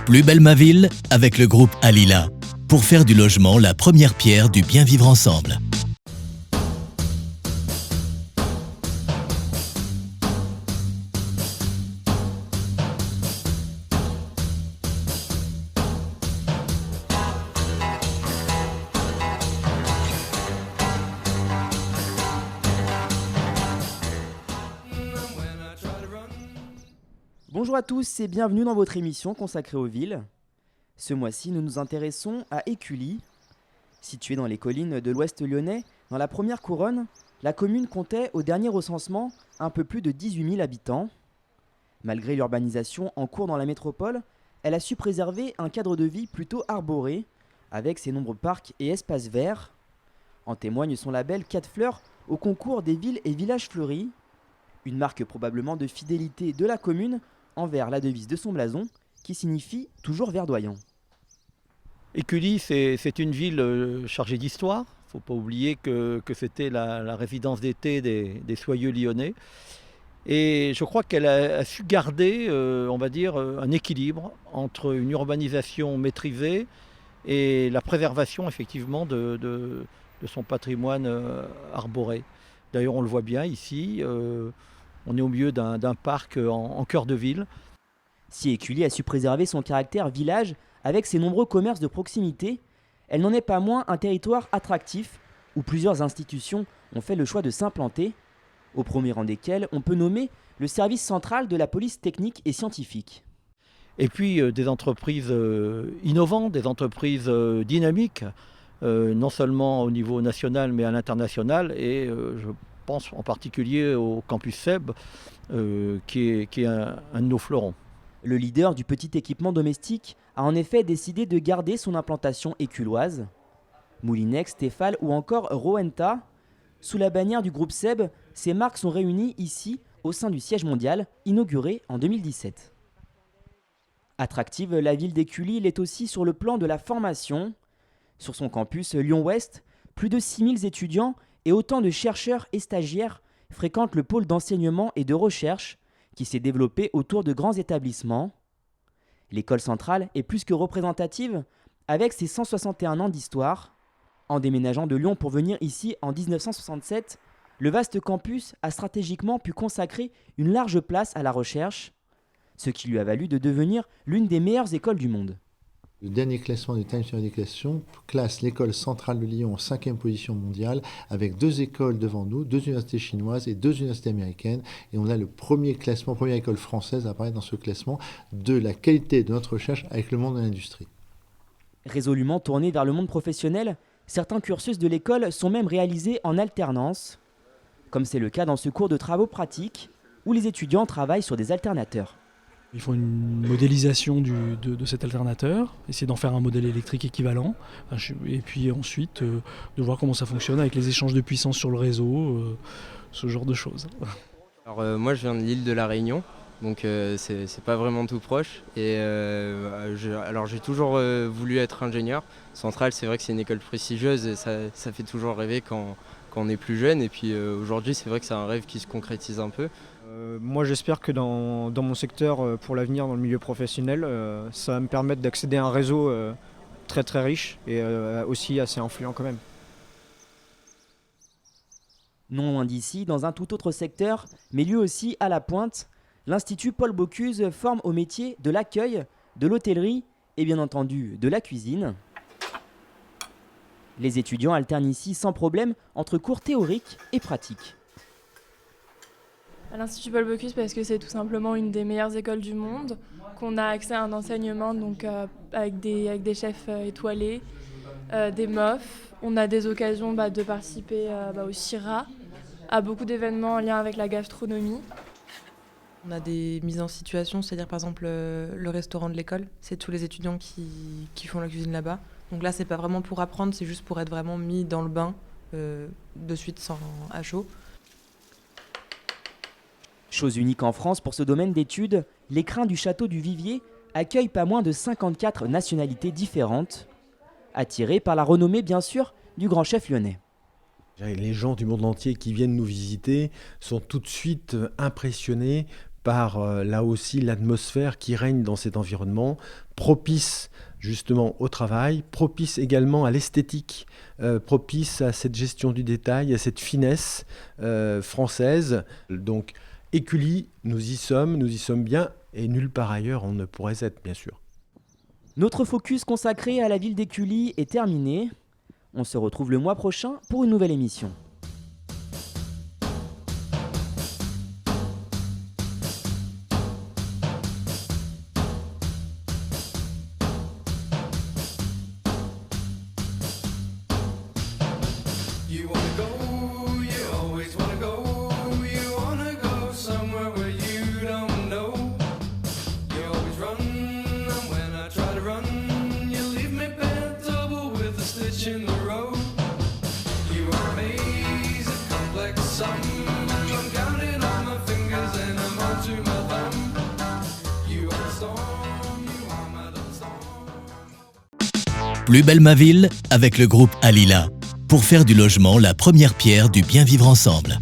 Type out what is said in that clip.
Plus belle ma ville avec le groupe Alila pour faire du logement la première pierre du bien vivre ensemble. Bonjour à tous et bienvenue dans votre émission consacrée aux villes. Ce mois-ci, nous nous intéressons à Écully. Située dans les collines de l'ouest lyonnais, dans la première couronne, la commune comptait au dernier recensement un peu plus de 18 000 habitants. Malgré l'urbanisation en cours dans la métropole, elle a su préserver un cadre de vie plutôt arboré, avec ses nombreux parcs et espaces verts. En témoigne son label 4 fleurs au concours des villes et villages fleuris, une marque probablement de fidélité de la commune envers la devise de son blason, qui signifie toujours verdoyant. Écully, c'est une ville chargée d'histoire. Il ne faut pas oublier que c'était la résidence d'été des soyeux lyonnais. Et je crois qu'elle a su garder, on va dire, un équilibre entre une urbanisation maîtrisée et la préservation, effectivement, de son patrimoine arboré. D'ailleurs, on le voit bien ici. On est au milieu d'un parc en cœur de ville. Si Écully a su préserver son caractère village avec ses nombreux commerces de proximité, elle n'en est pas moins un territoire attractif où plusieurs institutions ont fait le choix de s'implanter, au premier rang desquelles on peut nommer le service central de la police technique et scientifique. Et puis des entreprises innovantes, des entreprises dynamiques, non seulement au niveau national mais à l'international. Et je pense en particulier au campus SEB, qui est un de nos fleurons. Le leader du petit équipement domestique a en effet décidé de garder son implantation éculloise. Moulinex, Tefal ou encore Rowenta, sous la bannière du groupe SEB, ces marques sont réunies ici au sein du siège mondial, inauguré en 2017. Attractive, la ville d'Écully l'est aussi sur le plan de la formation. Sur son campus Lyon-Ouest, plus de 6000 étudiants et autant de chercheurs et stagiaires fréquentent le pôle d'enseignement et de recherche qui s'est développé autour de grands établissements. L'école centrale est plus que représentative avec ses 161 ans d'histoire. En déménageant de Lyon pour venir ici en 1967, le vaste campus a stratégiquement pu consacrer une large place à la recherche, ce qui lui a valu de devenir l'une des meilleures écoles du monde. Le dernier classement du Times New Education classe l'école centrale de Lyon en 5e position mondiale, avec 2 écoles devant nous, 2 universités chinoises et 2 universités américaines. Et on a le premier classement, première école française à apparaître dans ce classement, de la qualité de notre recherche avec le monde de l'industrie. Résolument tournés vers le monde professionnel, certains cursus de l'école sont même réalisés en alternance, comme c'est le cas dans ce cours de travaux pratiques, où les étudiants travaillent sur des alternateurs. Ils font une modélisation de cet alternateur, essayer d'en faire un modèle électrique équivalent, et puis ensuite de voir comment ça fonctionne avec les échanges de puissance sur le réseau, ce genre de choses. Alors moi je viens de l'île de la Réunion, donc c'est pas vraiment tout proche. Et alors j'ai toujours voulu être ingénieur. Centrale, c'est vrai que c'est une école prestigieuse et ça fait toujours rêver quand on est plus jeune. Et puis aujourd'hui c'est vrai que c'est un rêve qui se concrétise un peu. Moi j'espère que dans mon secteur, pour l'avenir dans le milieu professionnel, ça va me permettre d'accéder à un réseau très très riche et aussi assez influent quand même. Non loin d'ici, dans un tout autre secteur, mais lui aussi à la pointe, l'Institut Paul Bocuse forme au métier de l'accueil, de l'hôtellerie et bien entendu de la cuisine. Les étudiants alternent ici sans problème entre cours théoriques et pratiques. À l'Institut Paul Bocuse parce que c'est tout simplement une des meilleures écoles du monde, qu'on a accès à un enseignement donc, avec des chefs étoilés, des MOF. On a des occasions de participer au CIRA, à beaucoup d'événements en lien avec la gastronomie. On a des mises en situation, c'est-à-dire par exemple le restaurant de l'école, c'est tous les étudiants qui font la cuisine là-bas. Donc là c'est pas vraiment pour apprendre, c'est juste pour être vraiment mis dans le bain de suite à chaud. Chose unique en France pour ce domaine d'études, l'écrin du château du Vivier accueille pas moins de 54 nationalités différentes, attirées par la renommée bien sûr du grand chef lyonnais. Les gens du monde entier qui viennent nous visiter sont tout de suite impressionnés par là aussi l'atmosphère qui règne dans cet environnement, propice justement au travail, propice également à l'esthétique, propice à cette gestion du détail, à cette finesse française. Donc Écully, nous y sommes bien, et nulle part ailleurs on ne pourrait être, bien sûr. Notre focus consacré à la ville d'Écully est terminé. On se retrouve le mois prochain pour une nouvelle émission. Plus belle ma ville avec le groupe Alila pour faire du logement la première pierre du bien vivre ensemble.